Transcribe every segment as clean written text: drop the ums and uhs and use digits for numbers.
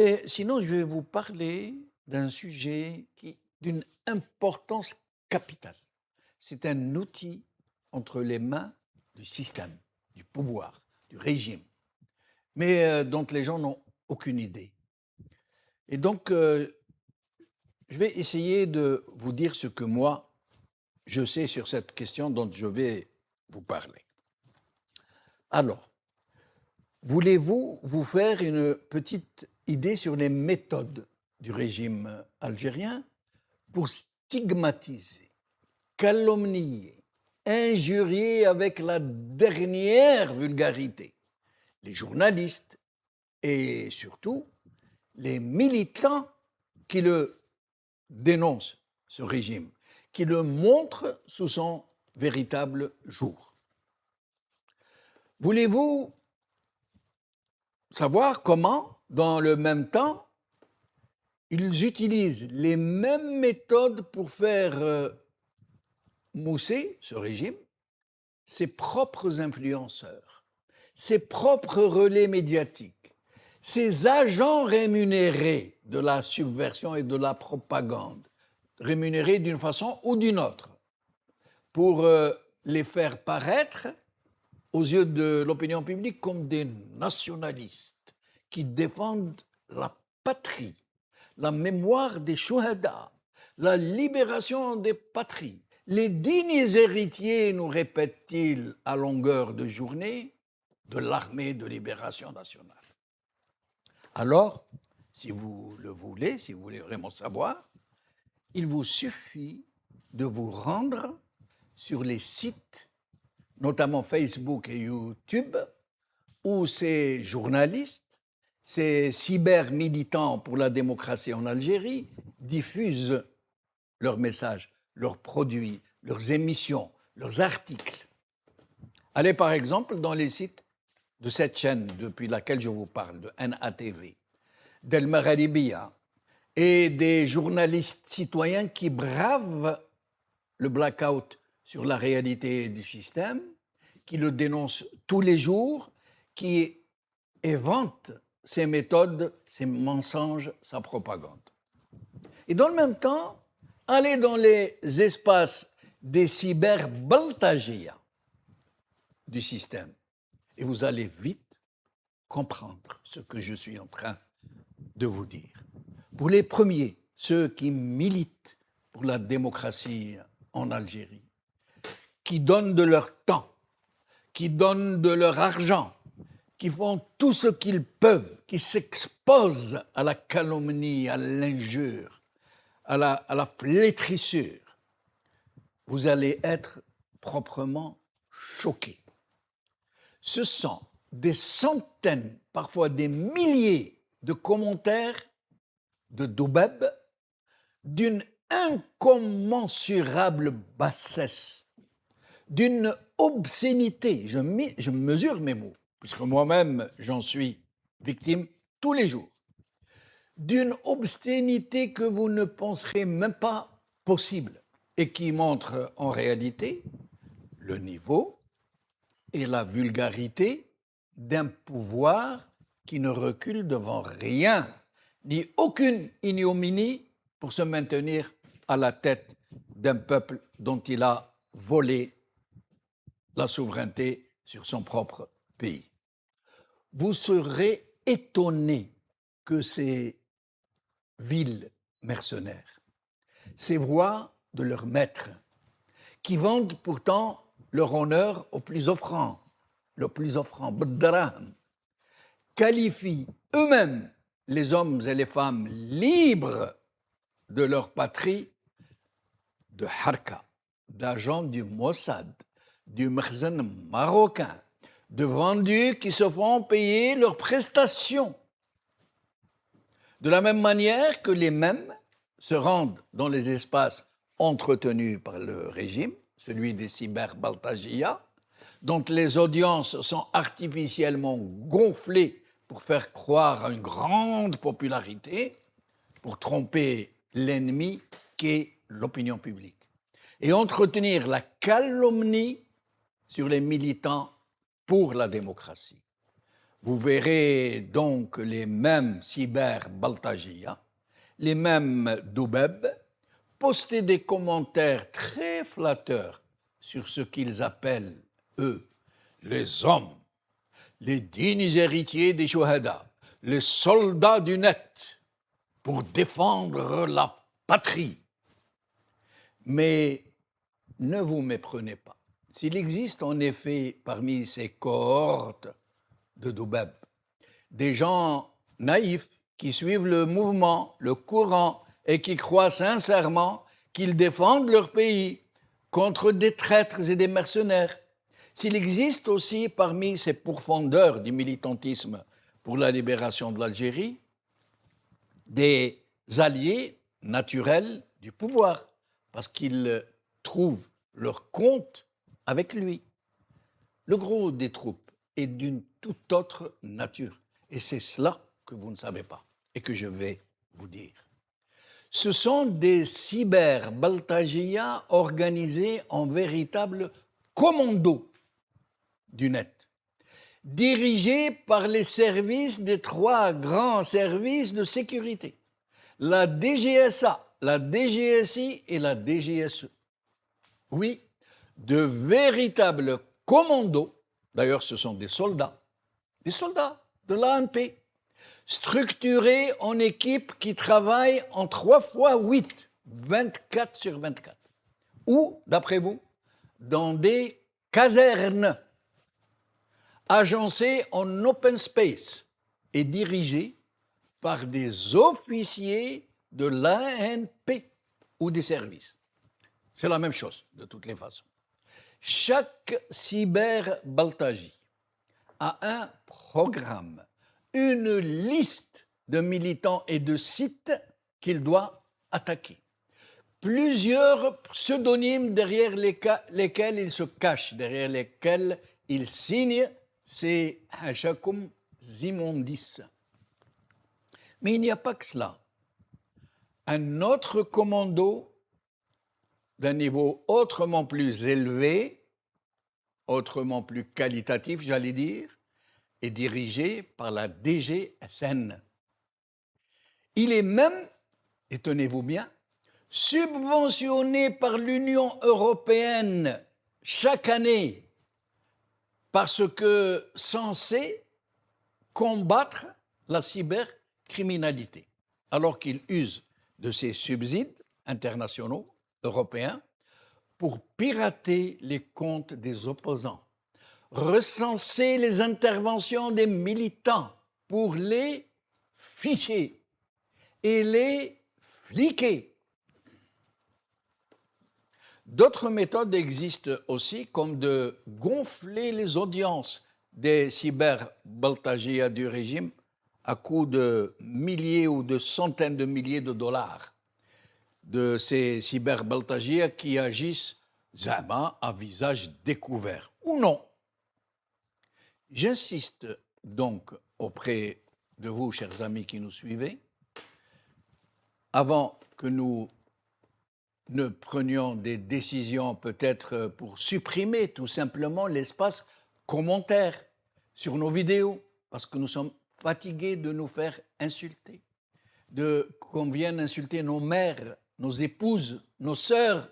Et sinon, je vais vous parler d'un sujet d'une importance capitale. C'est un outil entre les mains du système, du pouvoir, du régime, mais dont les gens n'ont aucune idée. Et donc, je vais essayer de vous dire ce que moi, je sais sur cette question dont je vais vous parler. Alors, voulez-vous vous faire une petite idée sur les méthodes du régime algérien pour stigmatiser, calomnier, injurier avec la dernière vulgarité les journalistes et surtout les militants qui le dénoncent, ce régime, qui le montrent sous son véritable jour? Voulez-vous savoir comment, dans le même temps, ils utilisent les mêmes méthodes pour faire mousser ce régime, ses propres influenceurs, ses propres relais médiatiques, ses agents rémunérés de la subversion et de la propagande, rémunérés d'une façon ou d'une autre, pour les faire paraître aux yeux de l'opinion publique comme des nationalistes qui défendent la patrie, la mémoire des chouhada, la libération des patries. Les dignes héritiers, nous répète-t-il à longueur de journée, de l'armée de libération nationale. Alors, si vous le voulez, si vous voulez vraiment savoir, il vous suffit de vous rendre sur les sites, notamment Facebook et YouTube, où ces journalistes, ces cyber-militants pour la démocratie en Algérie diffusent leurs messages, leurs produits, leurs émissions, leurs articles. Allez par exemple dans les sites de cette chaîne depuis laquelle je vous parle, de NATV, d'El Magharibiya, et des journalistes citoyens qui bravent le blackout sur la réalité du système, qui le dénoncent tous les jours, qui éventent ses méthodes, ses mensonges, sa propagande. Et dans le même temps, allez dans les espaces des cyber-baltagias du système et vous allez vite comprendre ce que je suis en train de vous dire. Pour les premiers, ceux qui militent pour la démocratie en Algérie, qui donnent de leur temps, qui donnent de leur argent, qui font tout ce qu'ils peuvent, qui s'exposent à la calomnie, à l'injure, à la flétrissure, vous allez être proprement choqués. Ce sont des centaines, parfois des milliers de commentaires de Doubeb d'une incommensurable bassesse, d'une obscénité, je mesure mes mots, puisque moi-même j'en suis victime tous les jours, d'une obscénité que vous ne penserez même pas possible et qui montre en réalité le niveau et la vulgarité d'un pouvoir qui ne recule devant rien, ni aucune ignominie pour se maintenir à la tête d'un peuple dont il a volé la souveraineté sur son propre pays. Vous serez étonné que ces vils mercenaires, ces voix de leurs maîtres, qui vendent pourtant leur honneur au plus offrant, B'draham, qualifient eux-mêmes les hommes et les femmes libres de leur patrie de harka, d'agents du Mossad, du Makhzen marocain, de vendus qui se font payer leurs prestations. De la même manière que les mêmes se rendent dans les espaces entretenus par le régime, celui des cyber-baltagias, dont les audiences sont artificiellement gonflées pour faire croire à une grande popularité, pour tromper l'ennemi qu'est l'opinion publique, et entretenir la calomnie sur les militants pour la démocratie. Vous verrez donc les mêmes cyber-Baltagia, les mêmes Doubeb, poster des commentaires très flatteurs sur ce qu'ils appellent, eux, les hommes, les dignes héritiers des Chouhada, les soldats du net, pour défendre la patrie. Mais ne vous méprenez pas. S'il existe en effet parmi ces cohortes de Doubeb des gens naïfs qui suivent le mouvement, le courant et qui croient sincèrement qu'ils défendent leur pays contre des traîtres et des mercenaires, s'il existe aussi parmi ces pourfendeurs du militantisme pour la libération de l'Algérie des alliés naturels du pouvoir, parce qu'ils trouvent leur compte avec lui. Le gros des troupes est d'une toute autre nature, et c'est cela que vous ne savez pas et que je vais vous dire. Ce sont des cyber-Baltagia organisés en véritable commando du net, dirigés par les services des trois grands services de sécurité, la DGSA, la DGSI et la DGSE. Oui, de véritables commandos, d'ailleurs ce sont des soldats de l'ANP, structurés en équipes qui travaillent en 3x8, 24 sur 24. Ou, d'après vous, dans des casernes, agencées en open space et dirigées par des officiers de l'ANP ou des services. C'est la même chose, de toutes les façons. Chaque cyber-Baltagie a un programme, une liste de militants et de sites qu'il doit attaquer. Plusieurs pseudonymes derrière lesquels il se cache, derrière lesquels il signe ses Hachakum immondices. Mais il n'y a pas que cela. Un autre commando d'un niveau autrement plus élevé, autrement plus qualitatif, j'allais dire, est dirigé par la DGSN. Il est même, et tenez-vous bien, subventionné par l'Union européenne chaque année parce que censé combattre la cybercriminalité, alors qu'il use de ses subsides internationaux européens pour pirater les comptes des opposants, recenser les interventions des militants pour les ficher et les fliquer. D'autres méthodes existent aussi, comme de gonfler les audiences des cyber-Baltagia du régime à coups de milliers ou de centaines de milliers de dollars de ces cyber-Baltagia qui agissent zama à visage découvert, ou non. J'insiste donc auprès de vous, chers amis qui nous suivez, avant que nous ne prenions des décisions peut-être pour supprimer tout simplement l'espace commentaire sur nos vidéos, parce que nous sommes fatigués de nous faire insulter, qu'on vienne insulter nos mères, nos épouses, nos sœurs,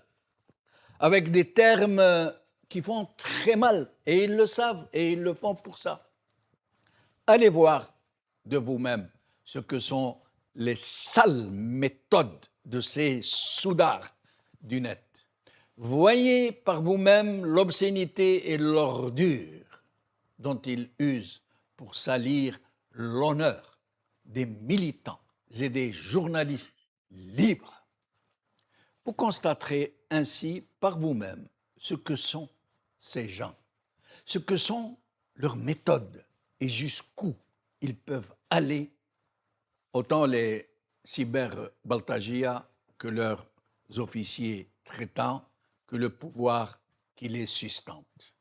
avec des termes qui font très mal, et ils le savent, et ils le font pour ça. Allez voir de vous-même ce que sont les sales méthodes de ces soudards du net. Voyez par vous-même l'obscénité et l'ordure dont ils usent pour salir l'honneur des militants et des journalistes libres. Vous constaterez ainsi par vous-même ce que sont ces gens, ce que sont leurs méthodes et jusqu'où ils peuvent aller, autant les cyber-Baltagia que leurs officiers traitants, que le pouvoir qui les sustente.